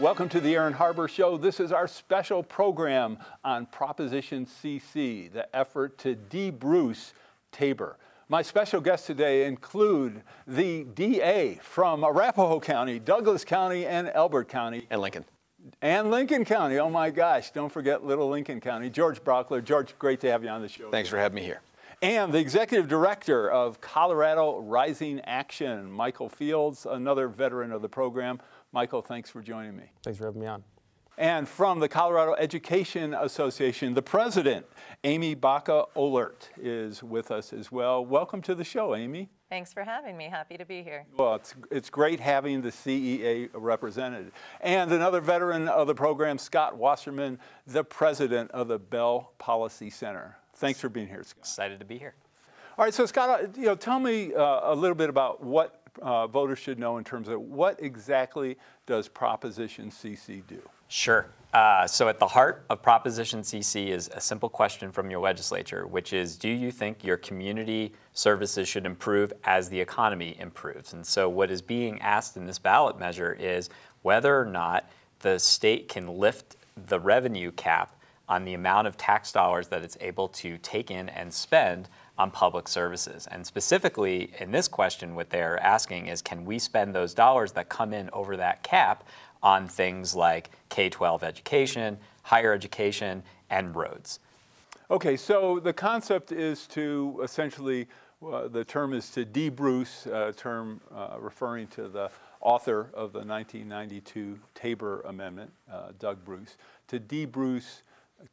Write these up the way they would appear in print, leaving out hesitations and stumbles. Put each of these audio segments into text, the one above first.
Welcome to the Aaron Harbor Show. This is our special program on Proposition CC, the effort to de-Bruce Tabor. My special guests today include the DA from Arapahoe County, Douglas County, and Elbert County. And Lincoln. And Lincoln County. Oh my gosh, don't forget little Lincoln County. George Brockler. George, great to have you on the show. Thanks for having me here. And the Executive Director of Colorado Rising Action, Michael Fields, another veteran of the program. Michael, thanks for joining me. Thanks for having me on. And from the Colorado Education Association, the president, Amy Baca-Oehlert, is with us as well. Welcome to the show, Amy. Thanks for having me. Happy to be here. Well, it's great having the CEA represented. And another veteran of the program, Scott Wasserman, the president of the Bell Policy Center. Thanks for being here, Scott. Excited to be here. All right, so Scott, tell me a little bit about what voters should know in terms of what exactly does Proposition CC do? Sure. So at the heart of Proposition CC is a simple question from your legislature, which is, do you think your community services should improve as the economy improves? And so what is being asked in this ballot measure is whether or not the state can lift the revenue cap on the amount of tax dollars that it's able to take in and spend on public services. And specifically in this question, what they're asking is, can we spend those dollars that come in over that cap on things like K-12 education, higher education, and roads? Okay, so the concept is to essentially, the term is to de-Bruce, a term referring to the author of the 1992 Tabor Amendment, Doug Bruce, to de-Bruce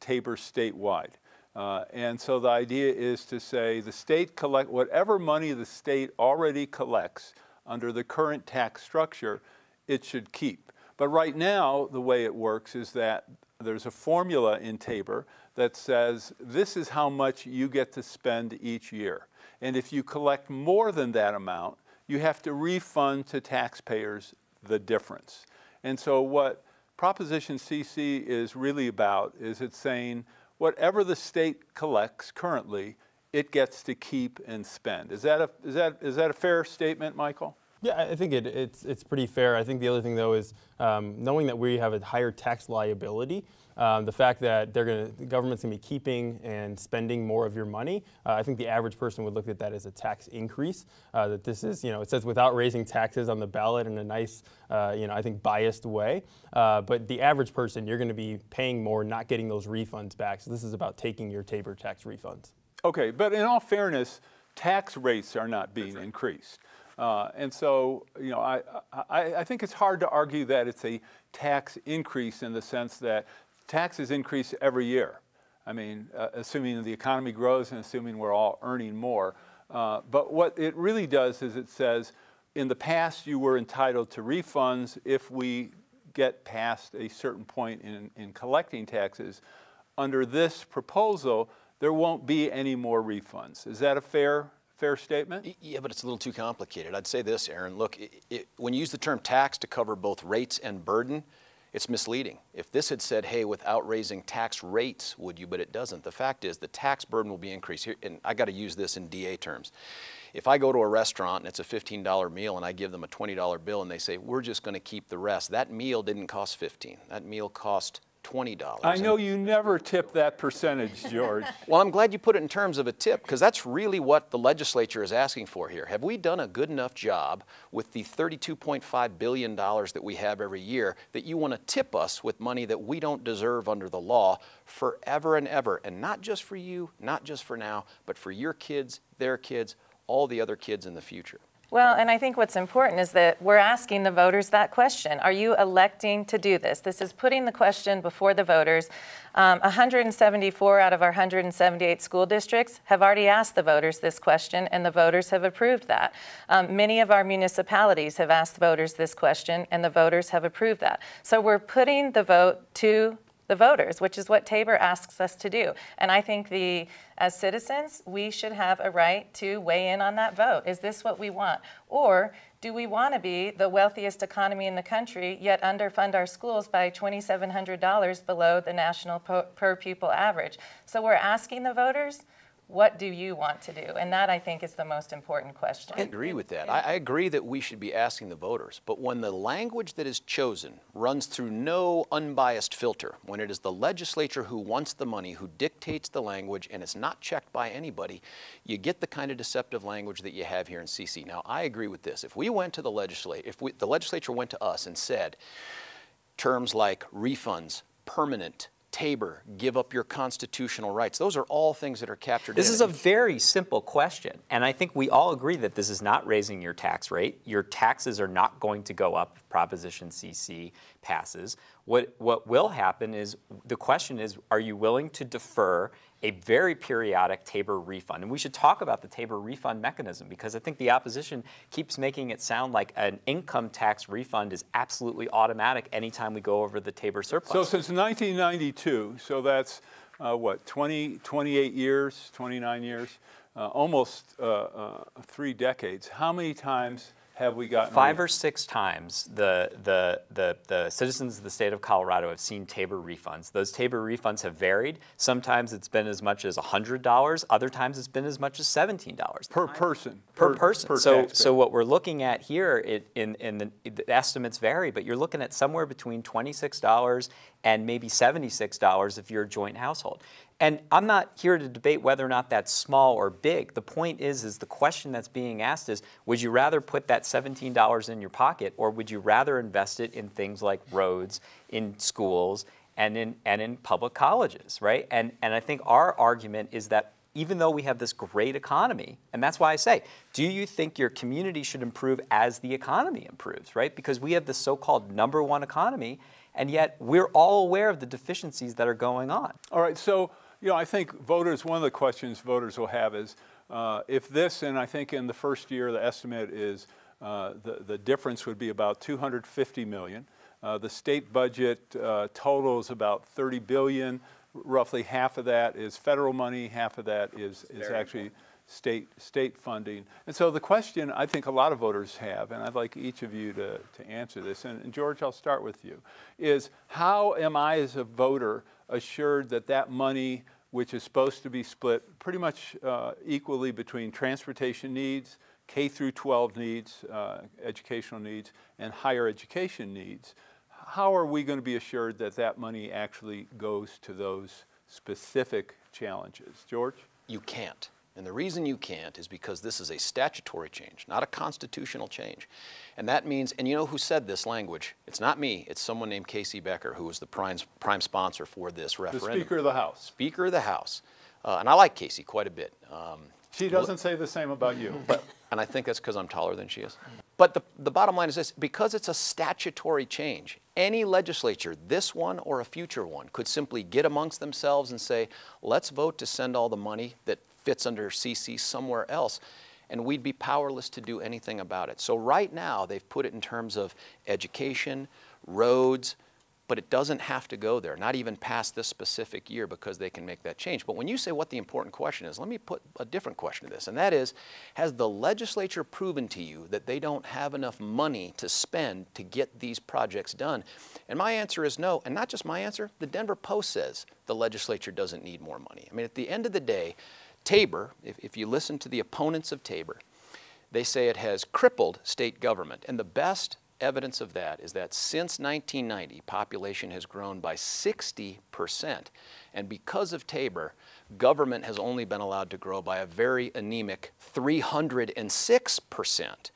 Tabor statewide. And so the idea is to say the state collect whatever money the state already collects under the current tax structure, it should keep. But right now, the way it works is that there's a formula in Tabor that says this is how much you get to spend each year. And if you collect more than that amount, you have to refund to taxpayers the difference. And so what Proposition CC is really about is it's saying whatever the state collects currently, it gets to keep and spend. Is that a fair statement, Michael? Yeah, I think it's pretty fair. I think the other thing, though, is knowing that we have a higher tax liability, the fact that the government's going to be keeping and spending more of your money, I think the average person would look at that as a tax increase. That this is, it says without raising taxes on the ballot in a nice, I think biased way. But the average person, you're going to be paying more, not getting those refunds back. So this is about taking your Tabor tax refunds. Okay, but in all fairness, tax rates are not being increased. And so, I think it's hard to argue that it's a tax increase in the sense that taxes increase every year. I mean, assuming the economy grows and assuming we're all earning more. But what it really does is it says, in the past, you were entitled to refunds if we get past a certain point in collecting taxes. Under this proposal, there won't be any more refunds. Is that a fair statement? Yeah, but it's a little too complicated. I'd say this, Aaron. Look, when you use the term tax to cover both rates and burden, it's misleading. If this had said, hey, without raising tax rates, would you? But it doesn't. The fact is the tax burden will be increased. Here, and I got to use this in DA terms. If I go to a restaurant and it's a $15 meal and I give them a $20 bill and they say, we're just going to keep the rest, that meal didn't cost $15. That meal cost $20. I know you never tip that percentage, George. Well, I'm glad you put it in terms of a tip, because that's really what the legislature is asking for here. Have we done a good enough job with the $32.5 billion that we have every year that you want to tip us with money that we don't deserve under the law forever and ever? And not just for you, not just for now, but for your kids, their kids, all the other kids in the future. Well, and I think what's important is that we're asking the voters that question. Are you electing to do this? This is putting the question before the voters. 174 out of our 178 school districts have already asked the voters this question, and the voters have approved that. Many of our municipalities have asked voters this question, and the voters have approved that. So we're putting the vote to the voters, which is what Tabor asks us to do. And I think as citizens, we should have a right to weigh in on that vote. Is this what we want? Or do we want to be the wealthiest economy in the country, yet underfund our schools by $2,700 below the national per pupil average? So we're asking the voters, what do you want to do? And that, I think, is the most important question. I agree with that. I agree that we should be asking the voters, but when the language that is chosen runs through no unbiased filter, when it is the legislature who wants the money, who dictates the language, and it's not checked by anybody, you get the kind of deceptive language that you have here in CC. Now, I agree with this. If we went to the legislature, the legislature went to us and said terms like refunds, permanent, Tabor, give up your constitutional rights. Those are all things that are captured This in is it. a very simple question, and I think we all agree that this is not raising your tax rate. Your taxes are not going to go up if Proposition CC passes. What will happen is, the question is, are you willing to defer a very periodic Tabor refund? And we should talk about the Tabor refund mechanism, because I think the opposition keeps making it sound like an income tax refund is absolutely automatic anytime we go over the Tabor surplus. So since 1992, so that's what, 28 years, 29 years, almost 3 decades. How many times have we gotten 5 or 6 times the citizens of the state of Colorado have seen Tabor refunds. Those Tabor refunds have varied. Sometimes it's been as much as $100. Other times it's been as much as $17 per person? Per person. Per So taxpayer. what we're looking at here, the estimates vary, but you're looking at somewhere between $26 and maybe $76 if you're a joint household. And I'm not here to debate whether or not that's small or big. The point is the question that's being asked is, would you rather put that $17 in your pocket, or would you rather invest it in things like roads, in schools, and in public colleges, right? And I think our argument is that even though we have this great economy, and that's why I say, do you think your community should improve as the economy improves, right? Because we have this so-called #1 economy, and yet we're all aware of the deficiencies that are going on. All right, so I think voters, one of the questions voters will have is, if this, and I think in the first year the estimate is the difference would be about $250 million. The state budget totals about $30 billion. Roughly half of that is federal money, half of that is actually state funding. And so the question I think a lot of voters have, and I'd like each of you to answer this, and George, I'll start with you, is how am I as a voter assured that that money, which is supposed to be split pretty much equally between transportation needs, K through 12 needs, educational needs, and higher education needs, how are we going to be assured that that money actually goes to those specific challenges? George? You can't. And the reason you can't is because this is a statutory change, not a constitutional change. And that means, and you know who said this language? It's not me. It's someone named Casey Becker, who was the prime sponsor for this referendum. The Speaker of the House. Speaker of the House. And I like Casey quite a bit. She doesn't say the same about you. And I think that's because I'm taller than she is. But the bottom line is this: because it's a statutory change, any legislature, this one or a future one, could simply get amongst themselves and say, let's vote to send all the money that fits under CC somewhere else, and we'd be powerless to do anything about it. So right now, they've put it in terms of education, roads, but it doesn't have to go there, not even past this specific year, because they can make that change. But when you say what the important question is, let me put a different question to this, and that is, has the legislature proven to you that they don't have enough money to spend to get these projects done? And my answer is no, and not just my answer, the Denver Post says the legislature doesn't need more money. I mean, at the end of the day, Tabor, if you listen to the opponents of Tabor, they say it has crippled state government, and the best evidence of that is that since 1990, population has grown by 60%. And because of Tabor, government has only been allowed to grow by a very anemic 306%.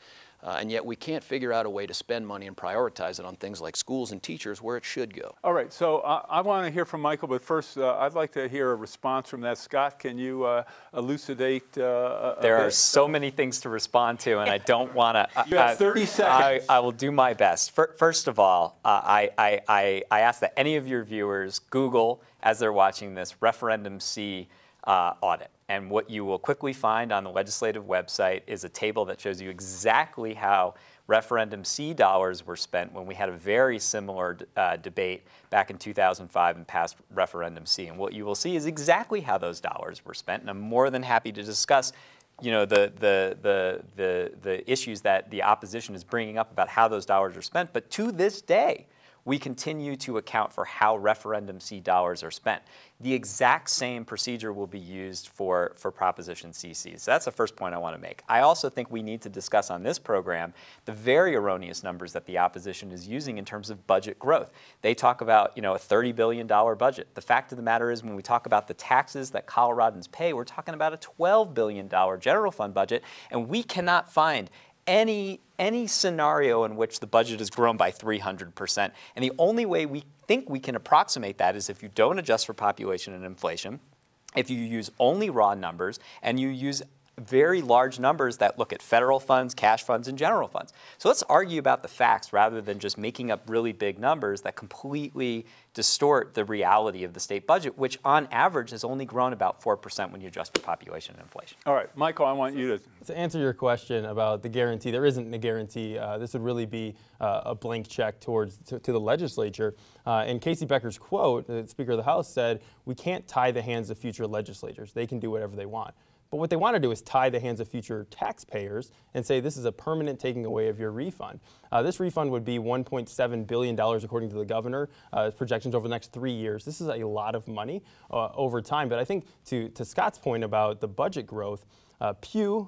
And yet we can't figure out a way to spend money and prioritize it on things like schools and teachers where it should go. All right, so I want to hear from Michael, but first I'd like to hear a response from that. Scott, can you elucidate? There are so many things to respond to, and I don't want to. You have 30 seconds. I will do my best. First of all, I ask that any of your viewers Google, as they're watching this, Referendum C audit. And what you will quickly find on the legislative website is a table that shows you exactly how Referendum C dollars were spent when we had a very similar debate back in 2005 and passed Referendum C. And what you will see is exactly how those dollars were spent. And I'm more than happy to discuss, the issues that the opposition is bringing up about how those dollars are spent. But to this day, we continue to account for how referendum C dollars are spent. The exact same procedure will be used for Proposition CC. So that's the first point I want to make. I also think we need to discuss on this program the very erroneous numbers that the opposition is using in terms of budget growth. They talk about, a $30 billion budget. The fact of the matter is, when we talk about the taxes that Coloradans pay, we're talking about a $12 billion general fund budget, and we cannot find any scenario in which the budget has grown by 300%. And the only way we think we can approximate that is if you don't adjust for population and inflation, if you use only raw numbers, and you use very large numbers that look at federal funds, cash funds, and general funds. So let's argue about the facts rather than just making up really big numbers that completely distort the reality of the state budget, which on average has only grown about 4% when you adjust for population and inflation. All right, Michael, I want you to answer your question about the guarantee. There isn't a guarantee. This would really be a blank check to the legislature. And Casey Becker's quote, the Speaker of the House, said, "We can't tie the hands of future legislators. They can do whatever they want." But what they want to do is tie the hands of future taxpayers and say this is a permanent taking away of your refund. This refund would be $1.7 billion according to the governor, projections over the next 3 years. This is a lot of money over time. But I think to Scott's point about the budget growth, Pew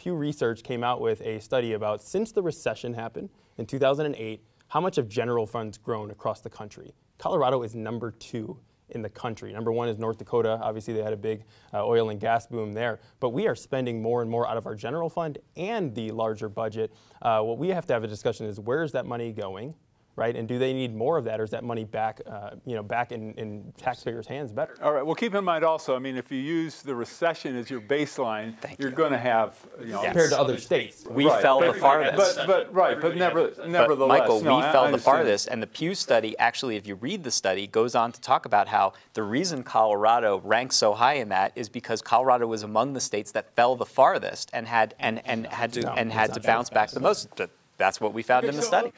Research came out with a study about, since the recession happened in 2008, how much have general funds grown across the country. Colorado is number 2 in the country. Number 1 is North Dakota. Obviously, they had a big oil and gas boom there. But we are spending more and more out of our general fund and the larger budget. What we have to have a discussion is, where is that money going, right? And do they need more of that, or is that money back, back in taxpayers' hands better? All right. Well, keep in mind also, I mean, if you use the recession as your baseline, you're going to have, compared to other states. We fell the farthest. But nevertheless, Michael, no, we fell the understand. farthest, and the Pew study, actually, if you read the study, goes on to talk about how the reason Colorado ranks so high in that is because Colorado was among the states that fell the farthest and had to bounce back the most. That's what we found in the study.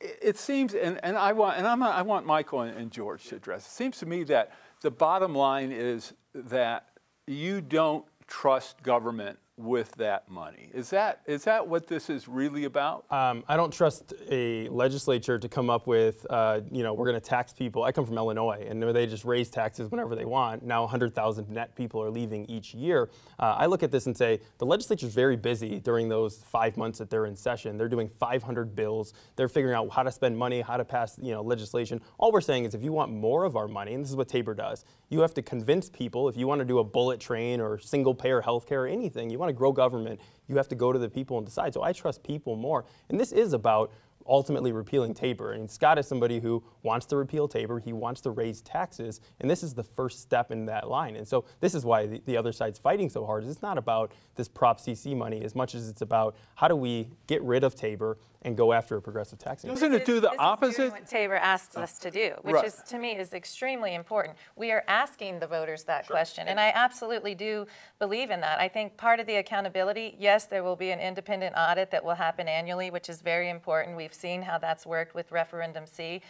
It seems, and I want Michael and George to address. It seems to me that the bottom line is that you don't trust government with that money. Is that what this is really about? I don't trust a legislature to come up with, we're going to tax people. I come from Illinois, and they just raise taxes whenever they want. Now 100,000 net people are leaving each year. I look at this and say, the legislature is very busy during those 5 months that they're in session. They're doing 500 bills. They're figuring out how to spend money, how to pass legislation. All we're saying is, if you want more of our money, and this is what Tabor does, you have to convince people. If you want to do a bullet train or single-payer health care or anything, you want to grow government, you have to go to the people and decide. So I trust people more. And this is about ultimately repealing Tabor. And Scott is somebody who wants to repeal Tabor. He wants to raise taxes. And this is the first step in that line. And so this is why the other side's fighting so hard. It's not about this Prop CC money as much as it's about, how do we get rid of Tabor and go after a progressive tax increase. Doesn't it do the opposite? This is doing what Tabor asked us to do, which is, to me, is extremely important. We are asking the voters that question, and I absolutely do believe in that. I think part of the accountability, yes, there will be an independent audit that will happen annually, which is very important. We've seen how that's worked with Referendum C.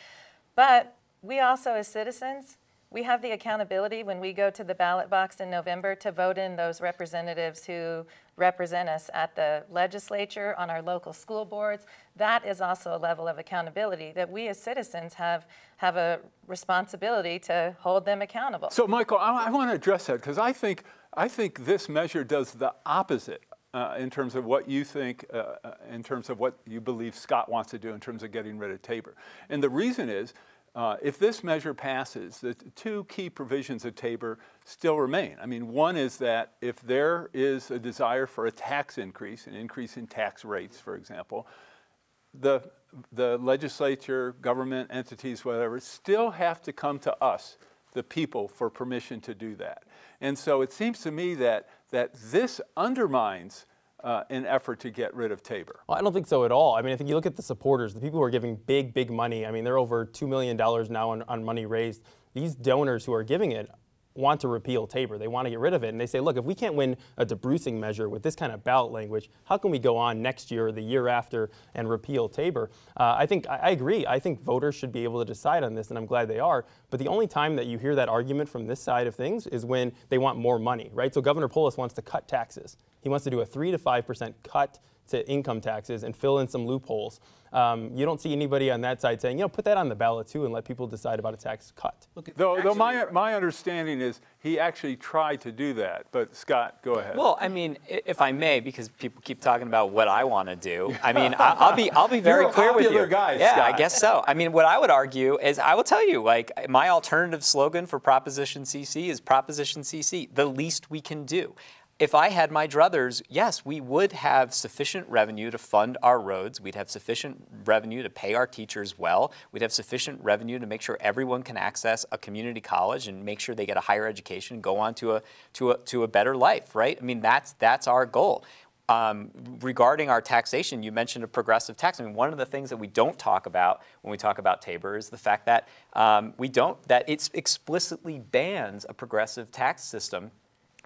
But we also, as citizens, we have the accountability when we go to the ballot box in November to vote in those representatives who represent us at the legislature, on our local school boards. That is also a level of accountability that we as citizens have a responsibility to hold them accountable. So, Michael, I want to address that, because I think this measure does the opposite in terms of what you think, in terms of what you believe Scott wants to do in terms of getting rid of Tabor. And the reason is, if this measure passes, the two key provisions of Tabor still remain. I mean, one is that if there is a desire for a tax increase, an increase in tax rates, for example, the legislature, government entities, whatever, still have to come to us, the people, for permission to do that. And so it seems to me that this undermines an effort to get rid of Tabor. Well, I don't think so at all. I mean, I think you look at the supporters, the people who are giving big money. I mean, they're over $2 million now on money raised. These donors who are giving it want to repeal Tabor. They want to get rid of it. And they say, look, if we can't win a debrucing measure with this kind of ballot language, how can we go on next year or the year after and repeal Tabor? I agree. I think voters should be able to decide on this, and I'm glad they are. But the only time that you hear that argument from this side of things is when they want more money, right? So Governor Polis wants to cut taxes. He wants to do a 3 to 5% cut to income taxes and fill in some loopholes. You don't see anybody on that side saying, you know, put that on the ballot too and let people decide about a tax cut. Though my understanding is he actually tried to do that. But Scott, go ahead. Well, I mean, if I may, because people keep talking about what I want to do. I mean, I'll be very clear with you. You're a popular guy, yeah, Scott. I guess so. I mean, what I would argue is, I will tell you, like, my alternative slogan for Proposition CC is Proposition CC, the least we can do. If I had my druthers, yes, we would have sufficient revenue to fund our roads. We'd have sufficient revenue to pay our teachers well. We'd have sufficient revenue to make sure everyone can access a community college and make sure they get a higher education and go on to a better life, right? I mean, that's our goal. Regarding our taxation, you mentioned a progressive tax. I mean, one of the things that we don't talk about when we talk about Tabor is the fact that that it explicitly bans a progressive tax system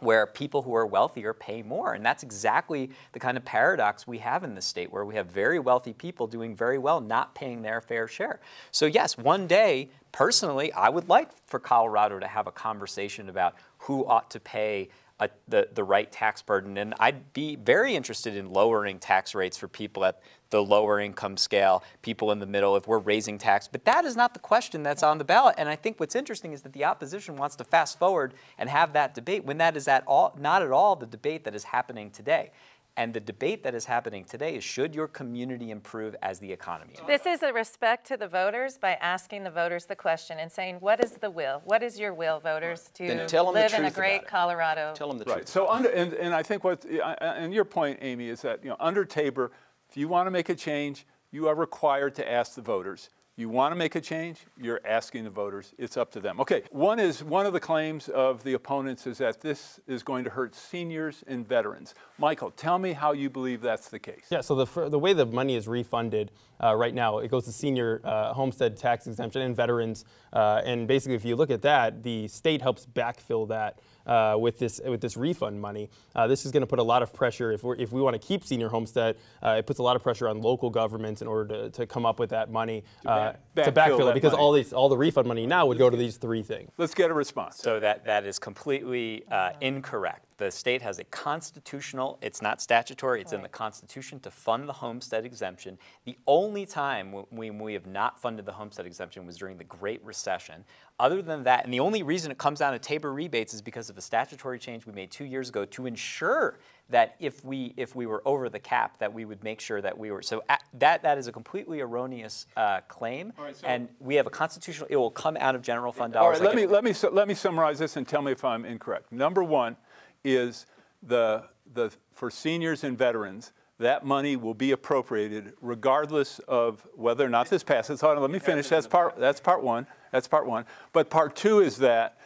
where people who are wealthier pay more. And that's exactly the kind of paradox we have in this state, where we have very wealthy people doing very well, not paying their fair share. So yes, one day, personally, I would like for Colorado to have a conversation about who ought to pay the right tax burden. And I'd be very interested in lowering tax rates for people at the lower income scale, people in the middle, if we're raising tax. But that is not the question that's on the ballot. And I think what's interesting is that the opposition wants to fast forward and have that debate when that is not at all the debate that is happening today. And the debate that is happening today is, should your community improve as the economy improves? This is a respect to the voters by asking the voters the question and saying, what is the will? What is your will, voters, to Then tell them the live in a truth great about it. Colorado? Tell them the Right. truth. So and I think and your point, Amy, is that, you know, under Tabor, if you want to make a change, you are required to ask the voters. You want to make a change, you're asking the voters. It's up to them. Okay, one of the claims of the opponents is that this is going to hurt seniors and veterans. Michael, tell me how you believe that's the case. Yeah, so the way the money is refunded right now, it goes to senior homestead tax exemption and veterans. And basically, if you look at that, the state helps backfill that with this refund money. This is going to put a lot of pressure. If we want to keep senior homestead, it puts a lot of pressure on local governments in order to come up with that money to backfill it, because money. all the refund money now would go to these three things. Let's get a response. So that is completely incorrect. The state has a constitutional, it's not statutory, it's in the Constitution to fund the homestead exemption. The only time when we have not funded the homestead exemption was during the Great Recession. Other than that, and the only reason it comes down to Tabor rebates is because of a statutory change we made 2 years ago to ensure that if we were over the cap, that we would make sure that we were. So that is a completely erroneous claim, right, so and we have a constitutional. It will come out of general fund All dollars. right, let me summarize this and tell me if I'm incorrect. Number one is for seniors and veterans, that money will be appropriated regardless of whether or not this passes. Hold on, let me finish. That's part one. That's part one. But part two is that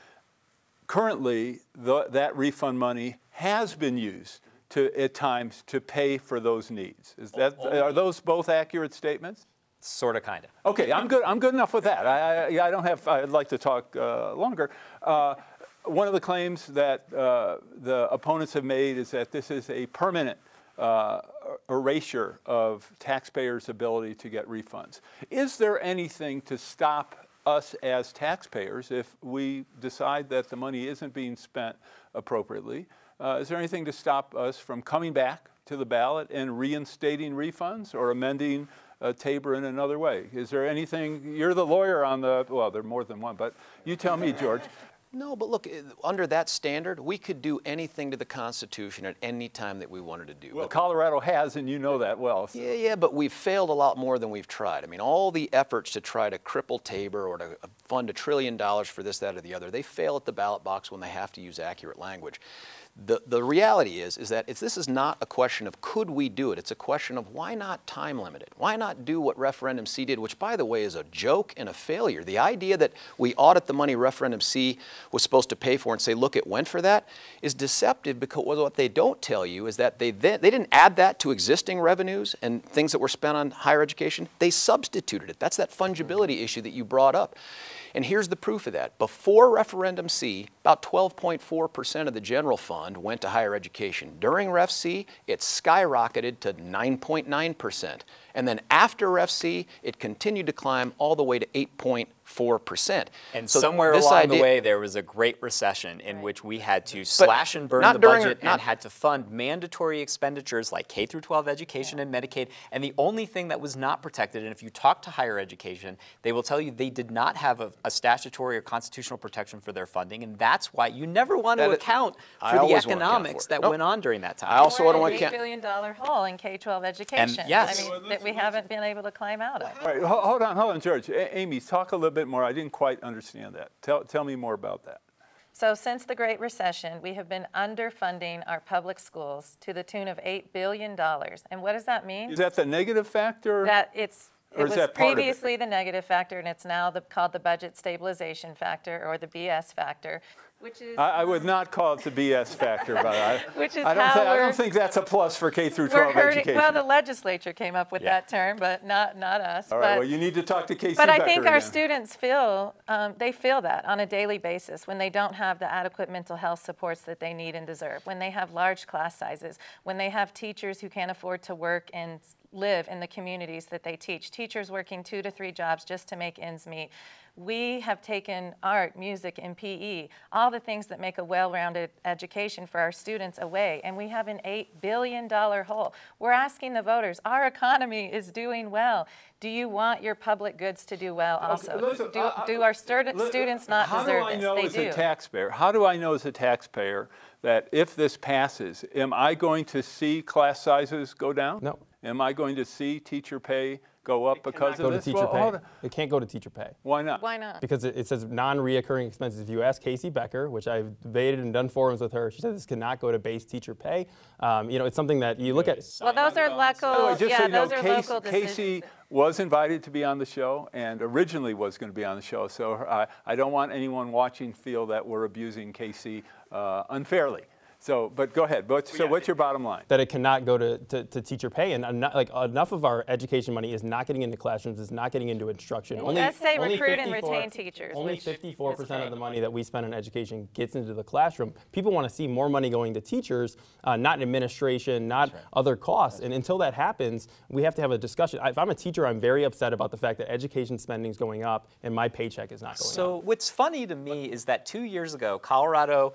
currently that refund money has been used at times to pay for those needs. Are those both accurate statements? Sort of, kind of. Okay, I'm good enough with that. I'd like to talk longer. One of the claims that the opponents have made is that this is a permanent erasure of taxpayers' ability to get refunds. Is there anything to stop us as taxpayers if we decide that the money isn't being spent appropriately? Is there anything to stop us from coming back to the ballot and reinstating refunds or amending Tabor in another way? Is there anything? You're the lawyer on well, there are more than one, but you tell me, George. No, but look, under that standard, we could do anything to the Constitution at any time that we wanted to do. Well, Colorado has, and you know that well. So. Yeah, but we've failed a lot more than we've tried. I mean, all the efforts to try to cripple Tabor or to fund $1 trillion for this, that, or the other, they fail at the ballot box when they have to use accurate language. The reality is that this is not a question of could we do it. It's a question of why not time limit it? Why not do what Referendum C did, which, by the way, is a joke and a failure. The idea that we audit the money Referendum C was supposed to pay for and say, look, it went for that, is deceptive, because what they don't tell you is that they didn't add that to existing revenues and things that were spent on higher education. They substituted it. That's that fungibility issue that you brought up. And here's the proof of that. Before Referendum C, about 12.4% of the general fund went to higher education. During Ref C, it skyrocketed to 9.9%. And then after Ref C, it continued to climb all the way to 8.4%. 4%. And So somewhere this along the idea- way, there was a Great Recession in which we had to slash and burn not the during- budget not- and had to fund mandatory expenditures like K through 12 education and Medicaid. And the only thing that was not protected, and if you talk to higher education, they will tell you they did not have a statutory or constitutional protection for their funding. And that's why you never want to That is- account I for the always wanna account economics for it. that Nope. went on during that time. I also We're want in to an $8 billion hole in K-12 education. yes. I mean, that we haven't been able to climb out of. All right, hold on, George. Amy, talk a little bit more. I didn't quite understand that. Tell me more about that. So since the Great Recession, we have been underfunding our public schools to the tune of $8 billion. And what does that mean? Is that the negative factor? That Or it is was that part of it? previously the negative factor, and it's now called the budget stabilization factor, or the BS factor, which is I would not call it the BS factor, but which is I how don't we're think that's a plus for K through we're 12 hurting. education. Well, the legislature came up with Yeah. that term, but not us. All right, but, well, you need to talk to Casey but I Becker think our again. students feel they feel that on a daily basis when they don't have the adequate mental health supports that they need and deserve, when they have large class sizes, when they have teachers who can't afford to work and live in the communities that they teach, teachers working 2 to 3 jobs just to make ends meet. We have taken art, music, and PE, all the things that make a well-rounded education for our students away, and we have an $8 billion hole. We're asking the voters, our economy is doing well. Do you want your public goods to do well also? Listen, Do our students not deserve this? How do I know They as do. a taxpayer, how do I know as a taxpayer that if this passes, am I going to see class sizes go down? No. Am I going to see teacher pay go up because Go of to this? teacher Well, hold pay. on. It can't go to teacher pay. Why not? Why not? Because it says non-reoccurring expenses. If you ask Casey Becker, which I've debated and done forums with her, she said this cannot go to base teacher pay. It's something that you look at. Well, those are By the way, local, just so you know, those are local Casey decisions. was invited to be on the show and originally was going to be on the show. So I don't want anyone watching feel that we're abusing Casey unfairly. So, but go ahead. So what's your bottom line? That it cannot go to teacher pay, and enough of our education money is not getting into classrooms, is not getting into instruction. Let's say only recruit and 54 retain teachers, Only which 54% is of the money that we spend on education gets into the classroom. People want to see more money going to teachers, not administration, not other costs. And until that happens, we have to have a discussion. If I'm a teacher, I'm very upset about the fact that education spending is going up and my paycheck is not going up. So what's funny to me is that 2 years ago, Colorado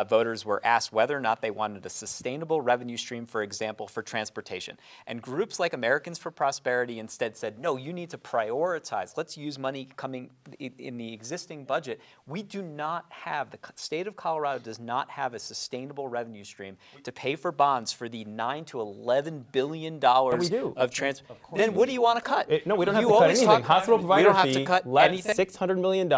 voters were asked whether or not they wanted a sustainable revenue stream, for example, for transportation. And groups like Americans for Prosperity instead said, no, you need to prioritize. Let's use money coming in the existing budget. We do not have, the state of Colorado does not have a sustainable revenue stream to pay for bonds for the $9 to $11 billion we do. of transport. Then what do you want to cut? No, we don't have You to cut always anything. talk- Hospital we provider don't have fee to cut left anything. $600 million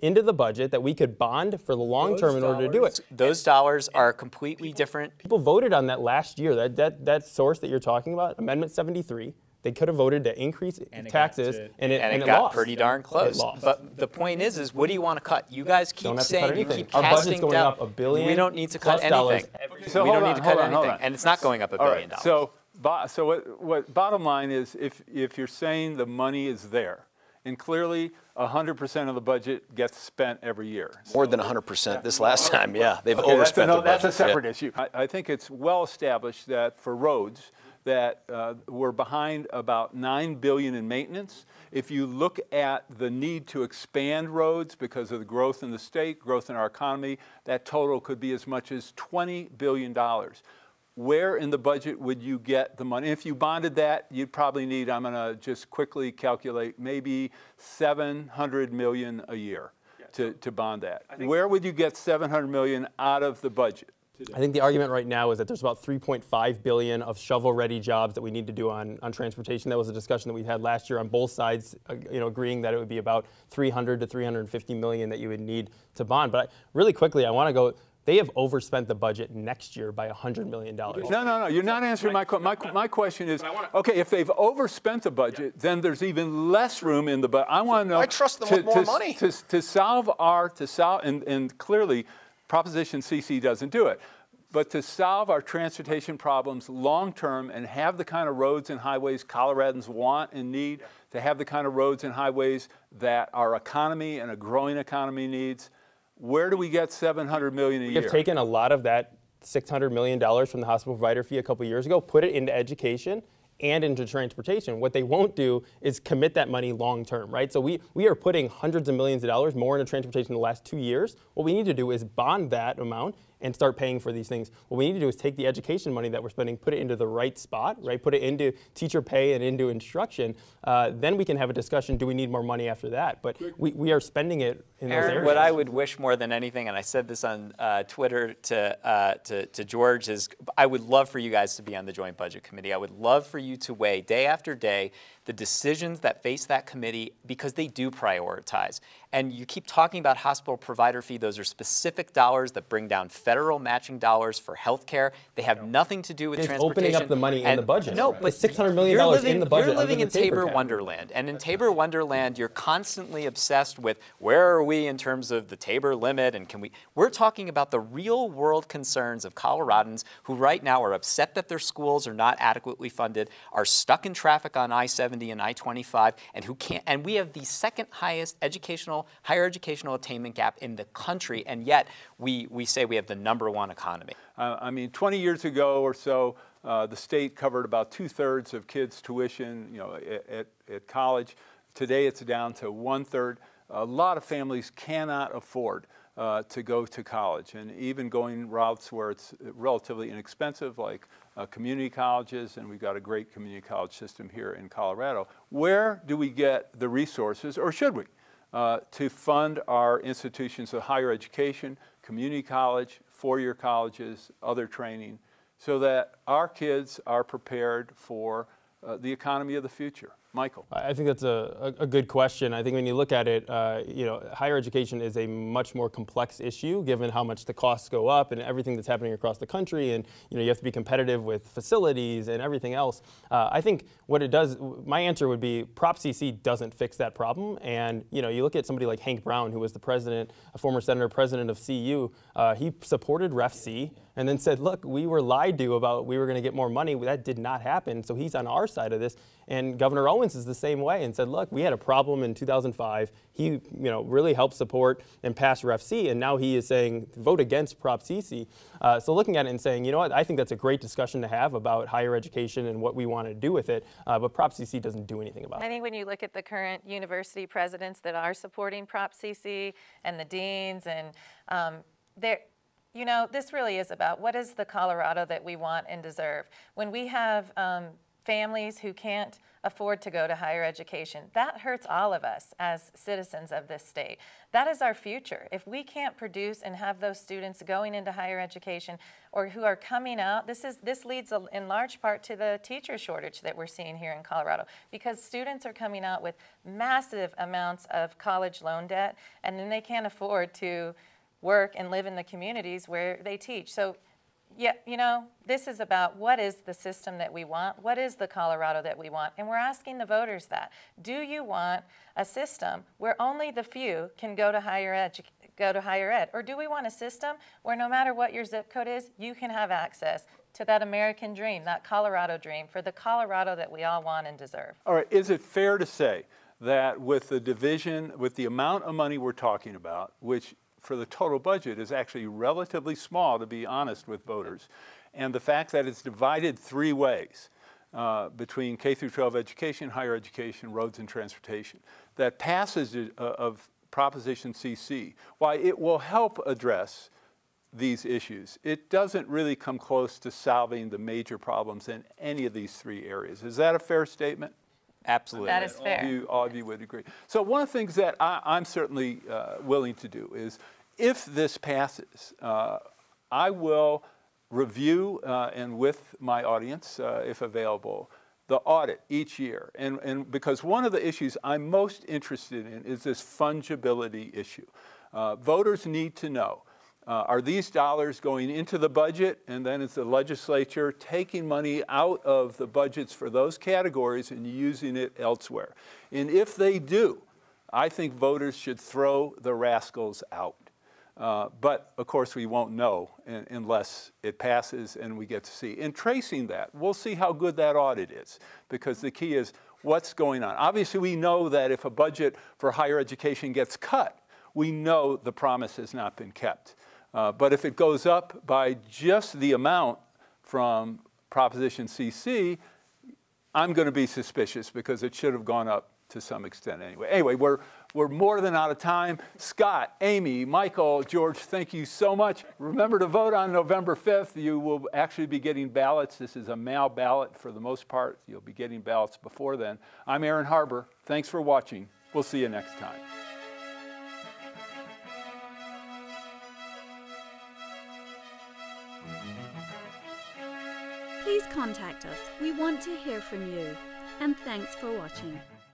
into the budget that we could bond for the long term in order to do it. Those dollars are completely different. People voted on that last year. That source that you're talking about, Amendment 73, they could have voted to increase taxes, and it got lost. pretty darn close. It lost. But the point is what do you want to cut? You guys keep Don't have to cut saying you anything. keep Our budget's casting going down. up $1 billion We don't need to plus cut dollars. anything. So we hold don't on, need to cut hold on, hold anything, on. and it's not going up $1 All billion. right. So what bottom line is, if you're saying the money is there, and clearly 100% of the budget gets spent every year. More than 100% this last time, yeah. They've Okay, overspent the budget. that's a separate Yeah. issue. I think it's well established that for roads, that we're behind about $9 billion in maintenance. If you look at the need to expand roads because of the growth in the state, growth in our economy, that total could be as much as $20 billion. Where in the budget would you get the money? If you bonded that, you'd probably need, I'm going to just quickly calculate, maybe $700 million a year to bond that. Where would you get $700 million out of the budget? I think the argument right now is that there's about $3.5 billion of shovel-ready jobs that we need to do on transportation. That was a discussion that we had last year on both sides, agreeing that it would be about $300 to $350 million that you would need to bond. But really quickly, I want to go. They have overspent the budget next year by $100 million. No. You're not answering my question is, okay, if they've overspent the budget, then there's even less room in the budget. I want to know. I trust them with more money. To solve and clearly, Proposition CC doesn't do it. But to solve our transportation problems long term and have the kind of roads and highways Coloradans want and need, to have the kind of roads and highways that our economy and a growing economy needs, where do we get $700 million a year? We've taken a lot of that $600 million from the hospital provider fee a couple years ago, put it into education, and into transportation. What they won't do is commit that money long term, right? So we are putting hundreds of millions of dollars more into transportation in the last 2 years. What we need to do is bond that amount and start paying for these things. What we need to do is take the education money that we're spending, put it into the right spot, right? Put it into teacher pay and into instruction. Then we can have a discussion, do we need more money after that? But we are spending it in those Aaron, areas. what I would wish more than anything, and I said this on Twitter to George, is I would love for you guys to be on the Joint Budget Committee. I would love for you to weigh day after day the decisions that face that committee, because they do prioritize. And you keep talking about hospital provider fee. Those are specific dollars that bring down federal matching dollars for health care. They have nothing to do with It's transportation. opening up the money in the budget. No, Right. but $600 million in the budget. You're living under in the Tabor Tabor cap. Wonderland. And in Tabor Wonderland, you're constantly obsessed with where are we in terms of the Tabor limit, and can we... We're talking about the real world concerns of Coloradans who right now are upset that their schools are not adequately funded, are stuck in traffic on I-70 and I-25, and who can't... And we have the second highest higher educational attainment gap in the country, and yet we say we have the #1 economy. I mean, 20 years ago or so, the state covered about 2/3 of kids' tuition, at college. Today, it's down to 1/3. A lot of families cannot afford to go to college, and even going routes where it's relatively inexpensive, like community colleges, and we've got a great community college system here in Colorado. Where do we get the resources, or should we, to fund our institutions of higher education, community college, four-year colleges, other training, so that our kids are prepared for the economy of the future? Michael. I think that's a good question. I think when you look at it, higher education is a much more complex issue given how much the costs go up and everything that's happening across the country, and you have to be competitive with facilities and everything else. I think what it does, my answer would be Prop CC doesn't fix that problem. And you look at somebody like Hank Brown, who was the president, a former senator, president of CU. He supported Ref C and then said, look, we were lied to about we were going to get more money. That did not happen. So he's on our side of this. And Governor Owens is the same way and said, look, we had a problem in 2005. He really helped support and pass Ref C, and now he is saying vote against Prop CC. So looking at it and saying, you know what, I think that's a great discussion to have about higher education and what we want to do with it, but Prop CC doesn't do anything about it. I think when you look at the current university presidents that are supporting Prop CC and the deans, and this really is about what is the Colorado that we want and deserve. When we have families who can't afford to go to higher education, that hurts all of us as citizens of this state. That is our future. If we can't produce and have those students going into higher education or who are coming out, this leads in large part to the teacher shortage that we're seeing here in Colorado, because students are coming out with massive amounts of college loan debt, and then they can't afford to work and live in the communities where they teach. So yeah, this is about what is the system that we want, what is the Colorado that we want, and we're asking the voters that. Do you want a system where only the few can go to higher ed, or do we want a system where no matter what your zip code is, you can have access to that American dream, that Colorado dream, for the Colorado that we all want and deserve? All right, is it fair to say that with the division, with the amount of money we're talking about, which for the total budget is actually relatively small, to be honest with voters, and the fact that it's divided three ways between K through 12 education, higher education, roads and transportation, that passage of Proposition CC, why it will help address these issues, it doesn't really come close to solving the major problems in any of these three areas. Is that a fair statement? Absolutely. That is fair. All of you would agree. So one of the things that I'm certainly willing to do is, if this passes, I will review, and with my audience, if available, the audit each year. And because one of the issues I'm most interested in is this fungibility issue. Voters need to know, are these dollars going into the budget, and then is the legislature taking money out of the budgets for those categories and using it elsewhere? And if they do, I think voters should throw the rascals out. But of course we won't know unless it passes and we get to see. In tracing that, we'll see how good that audit is, because the key is what's going on. Obviously we know that if a budget for higher education gets cut, we know the promise has not been kept. But if it goes up by just the amount from Proposition CC, I'm going to be suspicious because it should have gone up to some extent anyway. Anyway, we're more than out of time. Scott, Amy, Michael, George, thank you so much. Remember to vote on November 5th. You will actually be getting ballots. This is a mail ballot for the most part. You'll be getting ballots before then. I'm Aaron Harbour. Thanks for watching. We'll see you next time. Please contact us. We want to hear from you. And thanks for watching.